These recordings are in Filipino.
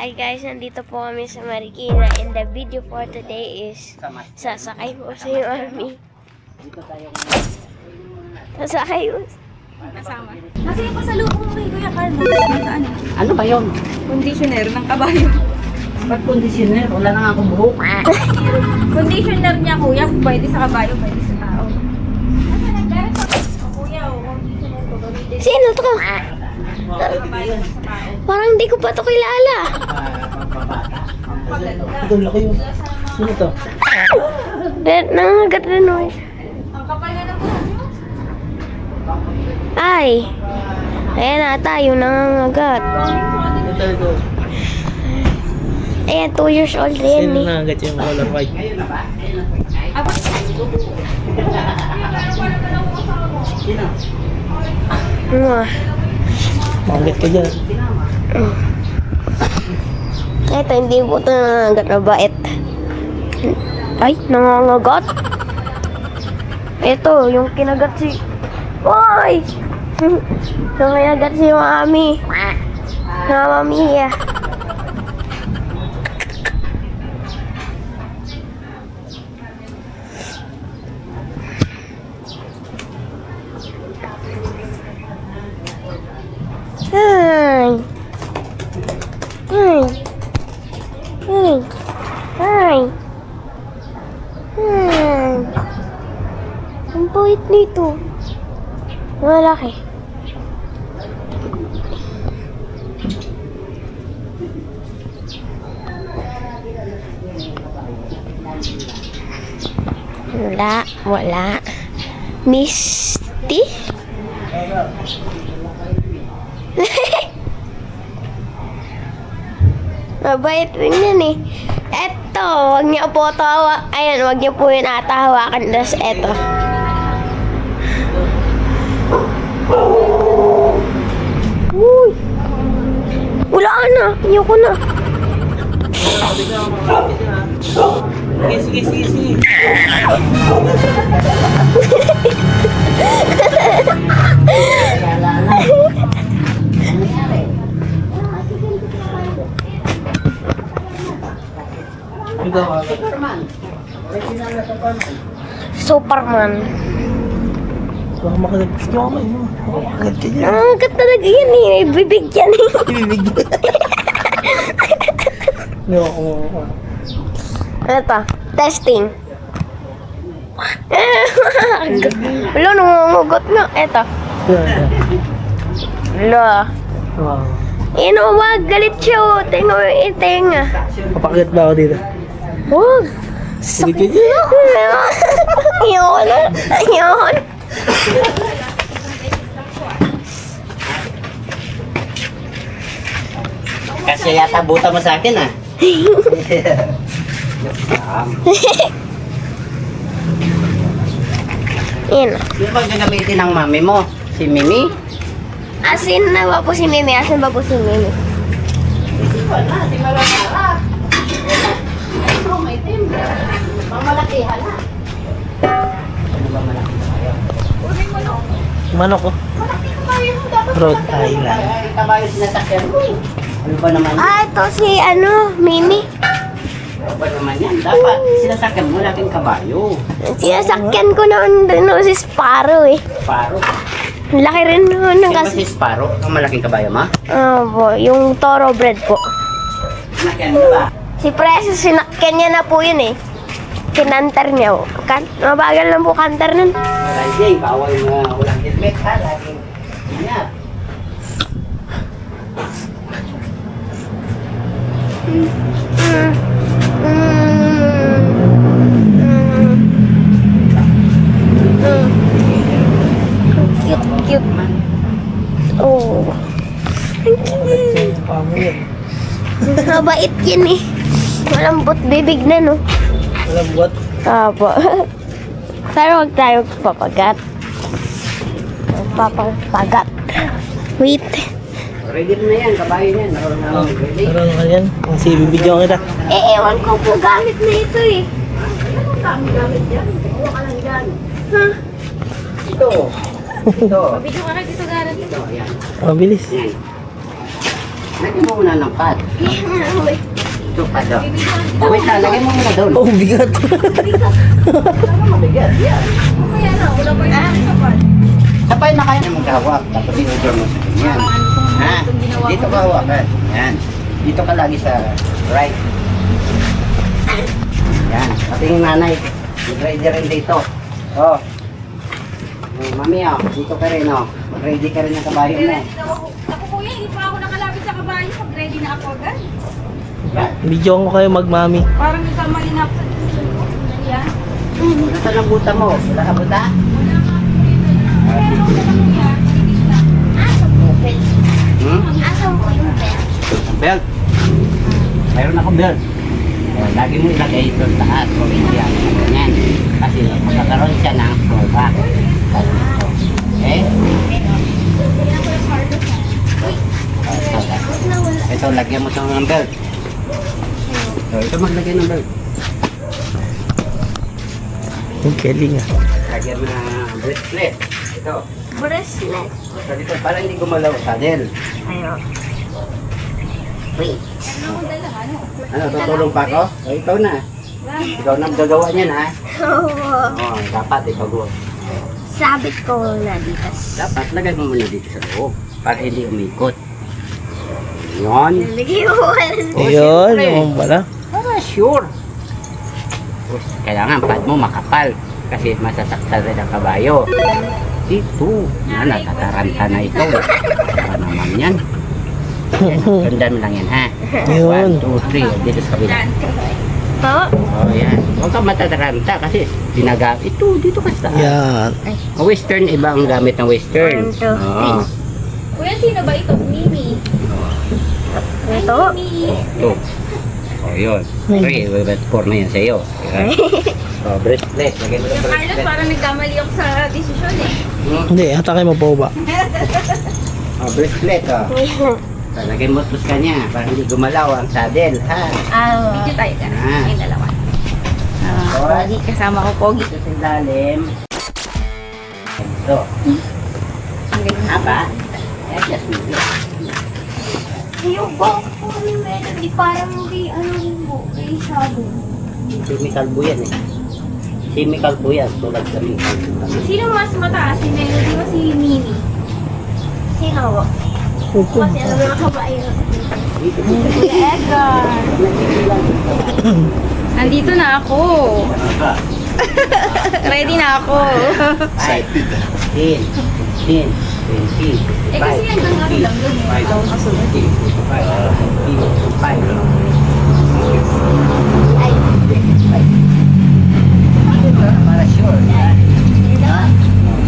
Hi guys, nandito po kami sa Marikina and the video for today is sasakay po si Mami. Sasakay po. Kasama. Kasi yung pasalubong mo kay Kuya Carlo. Ano ba yun? Conditioner ng kabayo. Ba't conditioner? Wala na nga akong buhok. Conditioner niya kuya, pwede sa kabayo, pwede sa tao. Kuya, conditioner ko gamitin Sino to? sa kabayo sa tao. Parang di ko pa to kilala. Ito, laki yun. Sino to? Nangagat rin mo. Ang kapal na ng buhok niyo. Ay. Ayan ata, yung nangangagat. Ito. Ayan, 2 years old na yan Sino eh. nangagat yung color white? Sino? Mangat ka dyan. Ito, hindi po ito nangangagat na bait. Ay, nangangagat. Ito, yung kinagat si... Ay! Yung kinagat si Mami. Mama Mia. Hi. Hi. Hi. Hi. Hi. Ang bait nito. Malaki. Wala. Misty? Mabait rin yan eh. Eto, wag niyo po tawa. Ayan, wag niyo po yun atahawakan. Tapos eto. Uy! Wala na. Ayoko na. Sige. Ito, Superman. baka makagat nyo kamay mo. Makagat ka dyan. Nangagat talaga yan eh. May bibig yan eh. Ibibigyan. Hindi ako. Ano testing. Wala, nangungugot na. Eto. Wala. Wow. Wag. Galit siya oh. Tenga mo yung tenga. Papakagat ba ako dito? Wag. Sige ka dyan. Ayoko na. Ayoko na. Kasi yata buta mo sa akin ah. Yan. Sino ba gagamitin ng mami mo? Si Mimi? Asin na ba po si Mimi? Asin ba po si Mimi? Wala, si Malamara. Ay, bro, may tim. Mamalakihan na. Ano ba malaki kayo? Manok ko. Rhode Island. Ay, kabayo sinasakyan ko. Ano ba naman yan? Ito si Mimi. Ano ba naman yan? Dapat sinasakyan mo laking kabayo. Sinasakyan ko noon si Sparrow eh. Paro. Laki rin noon ng Sino ba kasi. si Sparrow? Ang malaking kabayo, ma? Yung thoroughbred po. Sinakyan mo ba? Si Precious, sinakyan niya na po yun eh. Kinantar niya po. Mabagal lang po kantar nun. Rajay, bawal na walang helmet ha. Laging ingat. Cute. Oh. Ang cute. Mabait yan eh. Malambot bibig na no. Alam what? Apo. Pero huwag tayo papagat. Papagat. Wait. Ready na yan, kabayo niyan. Ready? Meron ka yan? Kasi bibigyan kita. Ewan ko po gamit na ito eh. Gamit yan. Kuha ka lang dyan. Ha? Ito. Ito. Video ka kayo dito, Gareth. Ito, yan. Mabilis. Yan. Lagyan mo muna ng pad. Ito pad oh. Wait lang, lagyan mo muna doon. Oh, bigat. Mabigat. Yan. Mamaya na, wala pa yung kapal. Sabay na kayo maghawak. Tapos i-order mo sa ganyan. Ha? Dito ka hawakan. Yan. Dito ka lagi sa right. Yan. Pati yung nanay. Mag-ready rin dito. Oh. Mami oh. Dito ka rin oh. Mag-ready ka rin ng kabayo mo. Ako kuya, hindi pa ako nakalapit sa kabayo. Pag ready na ako agad. Yan. Video ko kayo magmami. Parang nagkamali na ako sa decision ko. Yan. Nasaan ang buta mo? Wala ka buta? Hmm? Asan po yung bell? Belt. Mayroon akong belt. Lagi mo ilagay ito sa taas. O hindi yan. Ganyan. Kasi magkakaroon siya ng throwback. Okay? Ito, lagyan mo ito ng belt. Ito maglagay ng belt. Ang galing ah. Lagyan mo ng bracelet. Ito. Bracelet. So dito, para hindi gumalaw sa saddle. Ayun. Wait. Ano, tutulong pa ako? O, ikaw na. Ikaw na ang gagawa niyan, ha? Oh, Dapat ikaw go. sabit ko na dito. Dapat lagay mo muna dito sa loob para hindi umikot. Yun. Nalagay ko Ayun, siyempre. naman pala. Para sure. Tapos, kailangan pad mo makapal kasi masasaktan rin ang kabayo. Ito. Yan, natataranta na ito. Para naman yan. Ganda mo lang yan, ha? Yun. 1, 2, 3. Dito sa kabila. Po? Oh, yan. Huwag kang matataranta kasi dito, dito ka sa taas. Yan. Ang western, iba ang gamit ng western. 1, 2, 3. Oo. Kuya, sino ba ito? Mimi. Ito. Mimi. Ito. Oh, yun. 3, 4 na yan sa'yo. Yan. Oh, bracelet. Lagyan mo ng Kuya Carlos, bracelet. parang nagkamali ako sa desisyon eh. Hindi, hatakay mo po ba? Oh, bracelet, oh. Lagyan mo sa kanya para hindi gumalaw ang saddle, ha? Video tayo ka. Ah. Yung dalawa. Pogi, kasama ko Pogi. Ito sa ilalim. Ito. Ang galing. Haba. Yes, move it. Yung box po ni Melody parang hindi ano yung box. Kay Shadow. Chemical po yan, eh. Chemical po yan. Tulad kami. Sino mas mataas? Si Melody o si Mimi? Sino po? Kasi ano mga kabayo. Kuya Edgar. Nandito na ako. Ready na ako. Excited. 10, 15, 20, Eh kasi yan ang ano lang doon eh. Ikaw ang kasunod. 25. Ay. Para sure.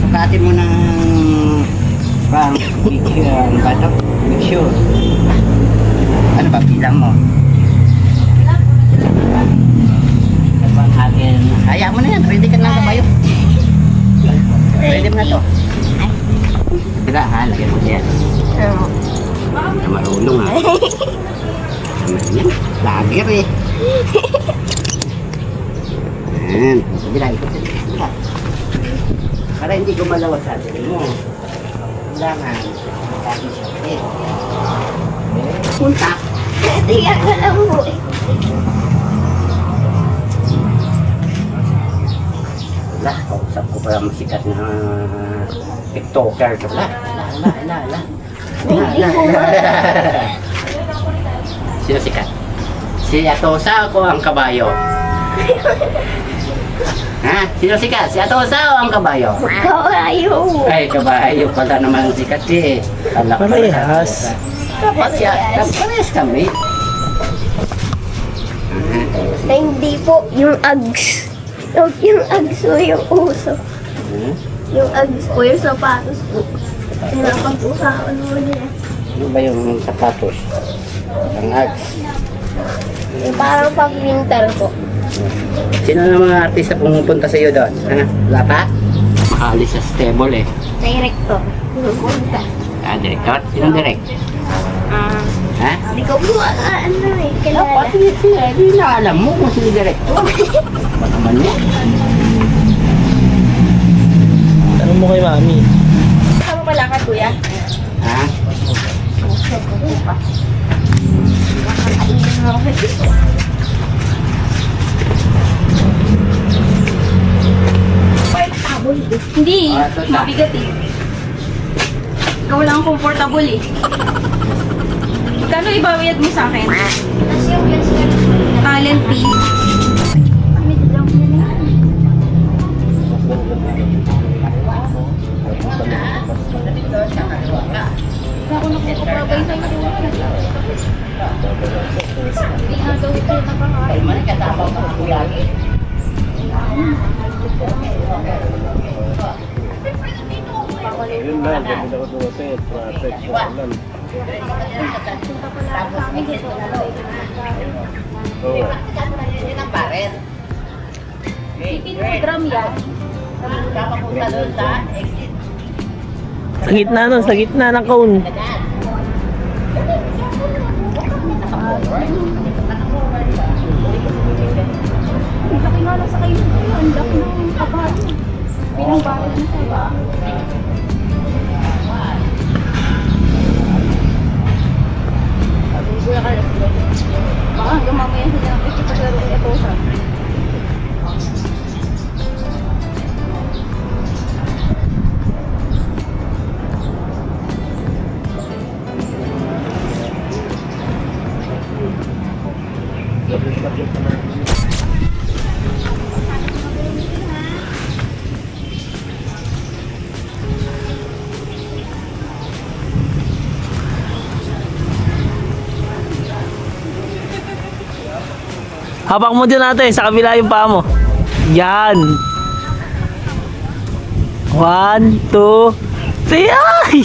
Sukatin mo ng pang ano ba ito? Make sure. Ano ba bilang mo? Ano bang akin? Kaya mo na yan. Ready ka na kabayo. Ready mo na to. Tira ha, lagyan mo yan. Na marunong ha. Ano yan? Lager eh. Yan. Bila, ikot yan. Para hindi gumalaw sa atin mo. Kailangan. Lagi siya. Punta. Tingnan ko lang po eh. Wala, kausap ko pala masikat na TikToker. Wala. Hindi po ba? Sino sikat? Si Atosa o ang kabayo? Ha? Sino sikat? Si Atosa o ang kabayo? Kabayo. Ay, kabayo pala naman ang sikat eh. Anak pala Parehas. sa Atosa. Dapat siya, parehas kami. Na hindi po yung Uggs. Yung Uggs po yung uso. Yung Uggs po yung sapatos po. Pinapag-usapan mo nila. Ano ba yung sapatos? Ang Ags. Yung parang pag-winter po. Sino na mga artista pumupunta sa iyo doon? Ha? Wala pa? Makaalis sa stable eh. Director. Yung punta. Ah, director? Sinong direct? Ha? Hindi ko po ano eh. Kilala. Hindi na alam mo kung sino director. Ba naman yan? Tanong mo kay mami. Saan mo pala ka, kuya? Ha? Hindi, mabigat eh. Ikaw lang comfortable eh. Kano ibawiyad mo sa akin? Tapos yung yes, Talent fee. Ako nagpapabay sa iyo. Hindi nga daw ito nakakain. Yun lang, ganda ko dumating. Project ko lang. Oo. Gram yan. Sa gitna nun, sa gitna ng cone. Laki nga lang sa kayo. Ang laki ng kabayo. Pinangbaran na tayo. Baka hanggang mamaya sila ang ikipaglaro ng etosa. Hapak mo din natin, sa kabila yung paa mo. Yan. 1, 2, 3, ay!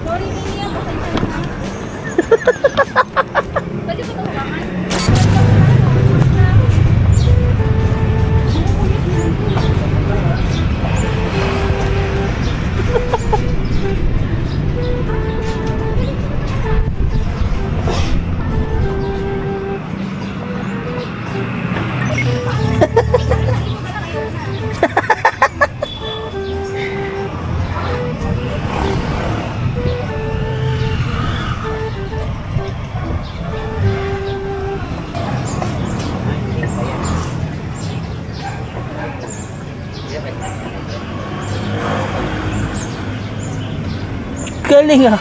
Sorry, Nini, ang pasensya na. Pwede ko ito hawakan? Galing ah.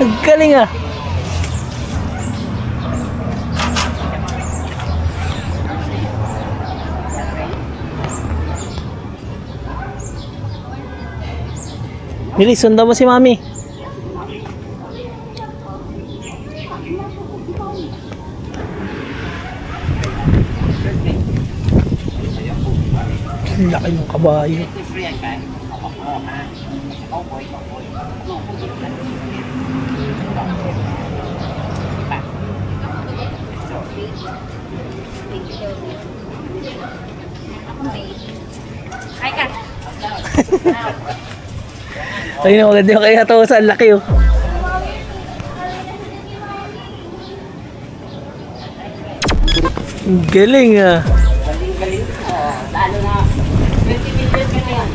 Ang galing ah. Bilis, sundan mo si Mami. Ang laki ng kabayo. Ay ka. Ayun na, maganda yung kaya to sa laki oh. Ang galing ah. Lalo na 20 million ka na yan.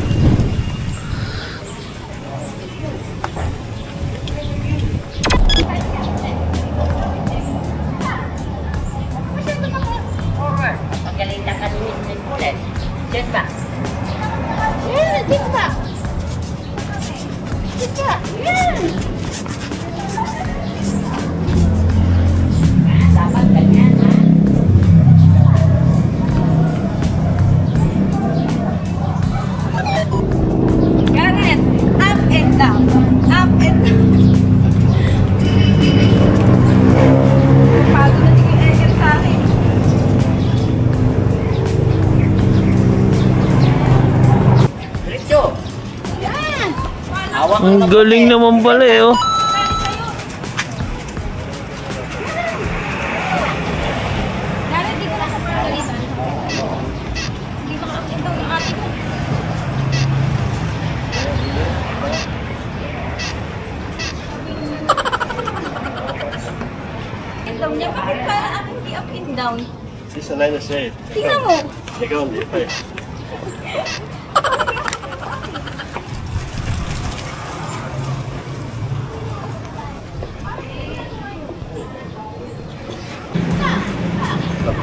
Forward. Magaling na kalinis ng ulit. Yes ba? Yeah, yes ba? Yes ba? Yeah. Dapat ganyan ha. Garnet, up and down. Up and down. Pagod na tingin Eker sa akin. Diretso. Yan. Hawak mo Ang na galing puti. naman pala eh oh. Garnet, di ko na sa pagalitan. Hindi maka up and down yung ate ko. And down niya, bakit para ako hindi up and down? Isa na siya eh. Tingnan mo. Ikaw, hindi pa eh.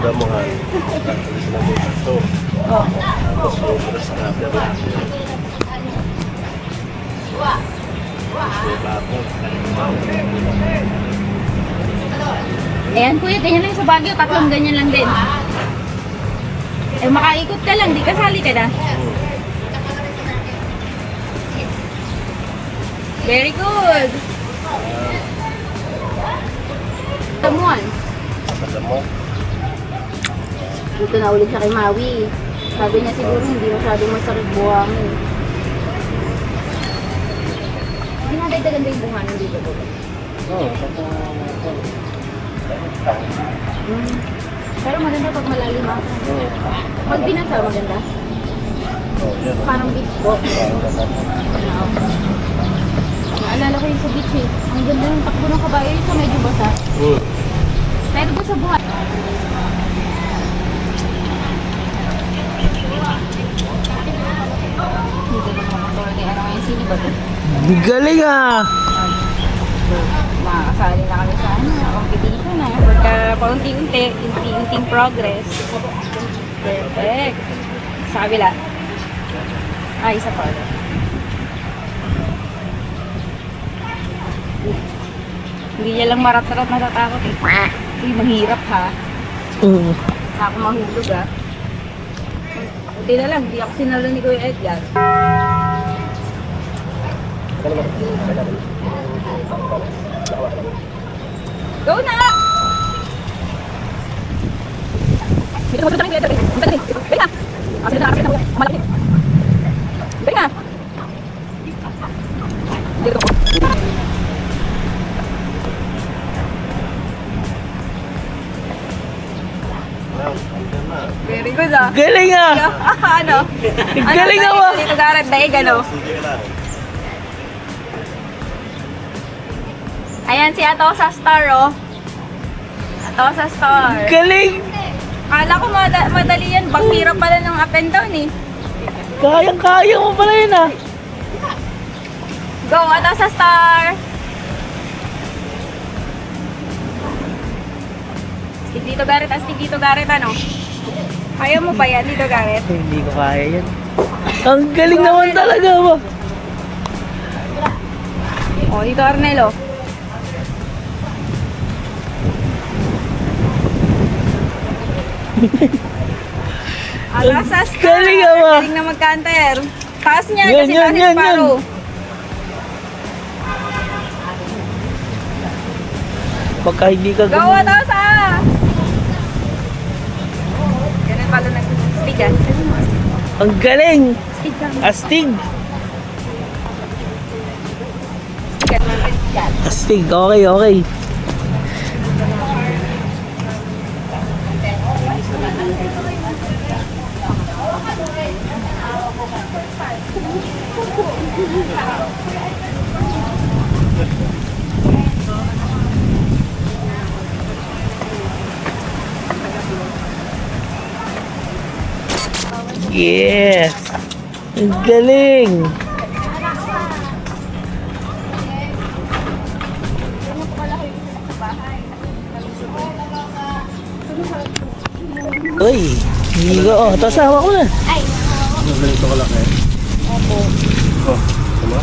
damuhan. Tapos na mo ito. Oh. Tapos sobras na. Pero may bago. Ayan kuya, ganyan lang sa Baguio. Tatlong ganyan lang din. Eh, makaikot ka lang. Di kasali ka na. Very good. Tamuan. Alam mo? Dito na ulit siya kay Maui. Sabi niya siguro hindi masyadong masakit buhangin. Hindi na dagdagan ba yung buhangin dito po? Oo. Pero maganda pag malalim ako. Pag binasa, maganda. Oh, yan. Parang beach po. Naalala ko yung sa beach eh. Ang ganda ng takbo ng kabayo yung sa medyo basa. Pero doon sa buhay. Dito na mga attorney. Ano ngayon sino ba ito? Galing ah! Makakasali na kami sa competition na. Pagka paunti-unting progress. Perfect. Sa kabila. Ay, isa pa. Hindi niya lang marat-rat natatakot eh. Uy, mahirap ha. Sa ako mahulog ha. Buti na lang, di ako sinalo ni Kuya Edgar. Go na! Dito mo dito dito. Beka. Kasi na kasi na malaki. Beka. Dito. Very good ah. Galing ah! Ano? Galing ah, ma. Dito Gareth daig ano? Sige ka lang. Ayan si Ato sa star oh. Ato sa star. Galing! Kala ko madali yan. Bang hirap pala ng up and down eh. Kayang-kaya mo pala yun ah! Go, Ato sa star. Astig dito Gareth, astig dito Gareth ano? Kaya mo ba yan dito Gareth? Hindi ko kaya yan. Ang galing naman talaga ba? Oh, dito Arnelo. Alasas ka! Galing ah, ma. Galing na mag-canter. Taas niya, Yan, kasi yan, taas yan, yung paro. Pagka hindi ka Go, taas ah! Ganun pala nag-stick ah. Ang galing! Stick ka. Astig! Stick at man. Astig, okay, okay. Yes! Ang galing! Uy! Hindi ko, oh, tapos hawak ko na. Ganito ka lang eh. Opo. Oh, sama?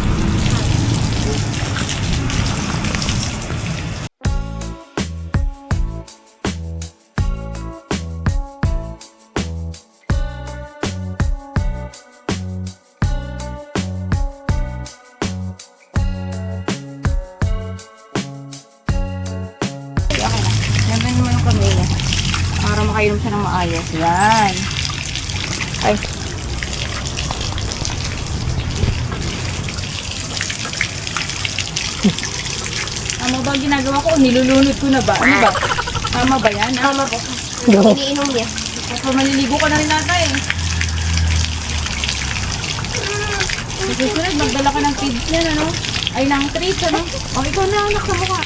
Laban naman ang kamila. Para makainom siya ng maayos. Yan. Ay. Tama ba ang ginagawa ko? Nilulunod ko na ba? Ano ba? Tama ba yan? Tama po. Go. Iniinom niya. Kasi maliligo ka na rin nata eh. Sa susunod, magdala ka ng kids niyan, ano? Ay, ng treats, ano? O, ikaw na anak sa mukha.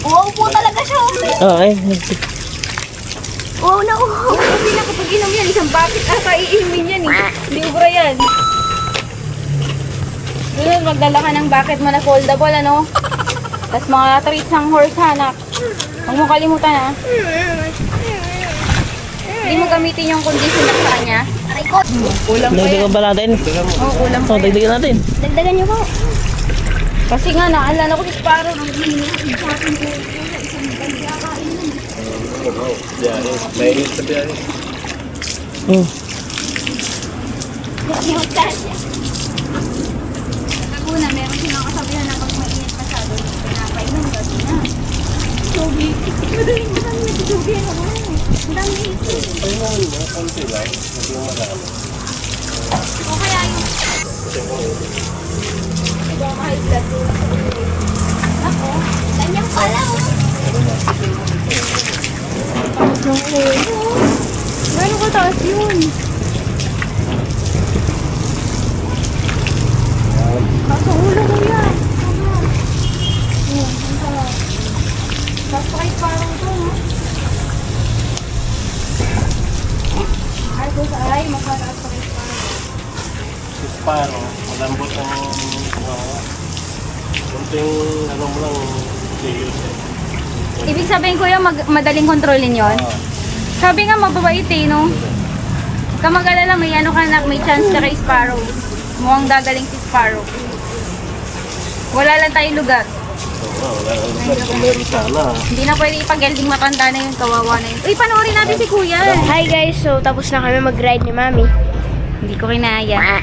Wow po talaga siya. Okay. Wow na wow. Kasi na kapag inom yan, isang bakit ata iinumin yan eh. Hindi ubra yan. Sunod, magdala ka ng bucket mo na foldable, ano? Tapos mga treats ng horse, anak. Huwag mo kalimutan, ha. Hindi mo gamitin yung conditioner sa kanya. Kulang pa yan. Dagdagan ba natin? Oo, kulang pa Oh, yan. dagdagan natin. Dagdagan niyo po. Kasi nga, naalala ko si Sparrow. Biyahe. Mainit sa biyahe. Hmm. Laguna, meron silang kasabihan na pag mainit masyado, pinapainom kasi na. Jogi. Madaling na jogi. Ang dami ito. Konti lang. Hindi mo marami. O kaya yung... Diba kahit gato. Ako, Ganyan pala. gano'n ko taas yun. Kaso ulo ko yan. Tapos pa kahit parang ito, no? Ay, ko sa ay, makataas pa kahit parang. Si Sparrow, malambot ang konting ano mo lang layers eh. Ibig sabihin ko yung madaling kontrolin yon. Sabi nga mababait eh, no? Kamag-alala, may ano ka na, may chance ka kay Sparrow. Mukhang gagaling si Sparrow. Wala lang tayong lugar. Wala kung meron sana. Hindi na pwede ipag-gelding matanda na yun, kawawa na yun. Uy, panoorin natin si Kuya. Hi guys, so tapos na kami mag-ride ni Mami. Hindi ko kinaya.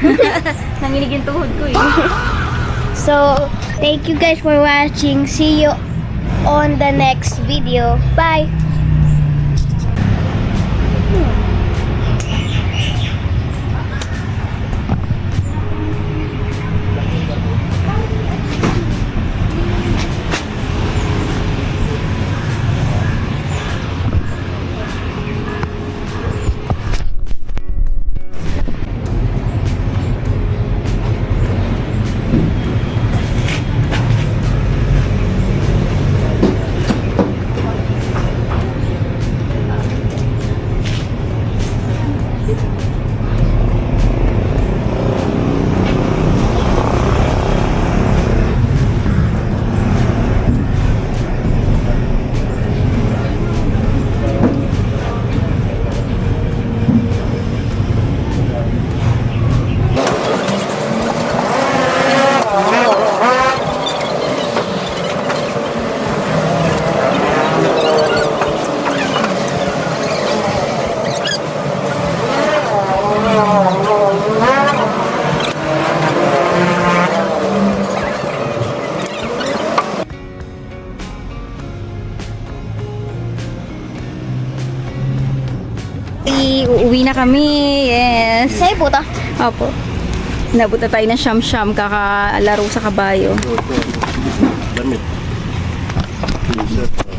Nanginig yung tuhod ko eh. So, thank you guys for watching. See you on the next video. Bye! Uuwi na kami. Yes. Sa'yo po to. Opo. Nabot na tayo ng siyam-siyam kakalaro sa kabayo. Damit. T-shirt.